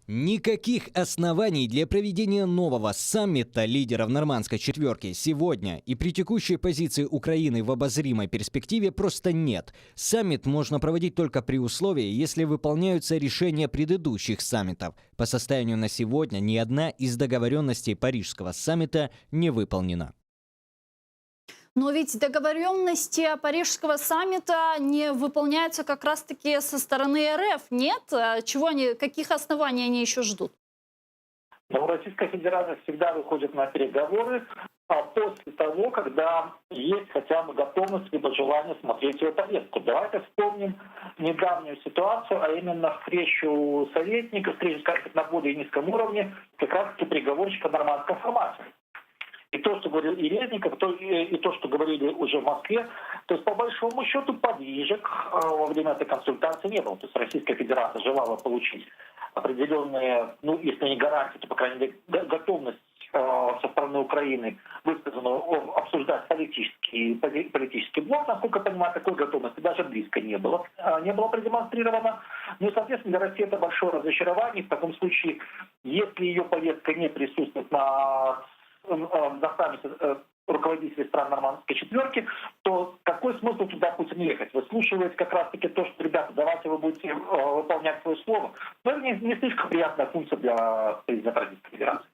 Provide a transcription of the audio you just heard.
Никаких оснований для проведения нового саммита лидеров нормандской четверки сегодня и при текущей позиции Украины в обозримой перспективе просто нет. Саммит можно проводить только при условии, если выполняются решения предыдущих саммитов. По состоянию на сегодня ни одна из договоренностей Парижского саммита не выполнена. Но ведь договоренности Парижского саммита не выполняются как раз-таки со стороны РФ, нет? Чего они, каких оснований они еще ждут? Но Российская Федерация всегда выходит на переговоры после того, когда есть хотя бы готовность либо желание смотреть ее повестку. Давайте вспомним недавнюю ситуацию, а именно встречу советников, встречу, скажем, на более низком уровне, как раз-таки переговорщика в нормандском формате. И то, что говорил и Резников, и то, что говорили уже в Москве, то есть по большому счету подвижек во время этой консультации не было. То есть Российская Федерация желала получить определенные, ну, если не гарантии, то, по крайней мере, готовность со стороны Украины, высказанную обсуждать политический блок. Насколько я понимаю, такой готовности даже близко не было продемонстрировано. Ну и, соответственно, для России это большое разочарование. В таком случае, если ее повестка не присутствует на саммите руководителей стран нормандской четверки, то какой смысл туда Путин ехать? Выслушивать как раз-таки то, что, ребята, давайте вы будете выполнять свое слово. Но это не слишком приятная функция для президента Российской Федерации.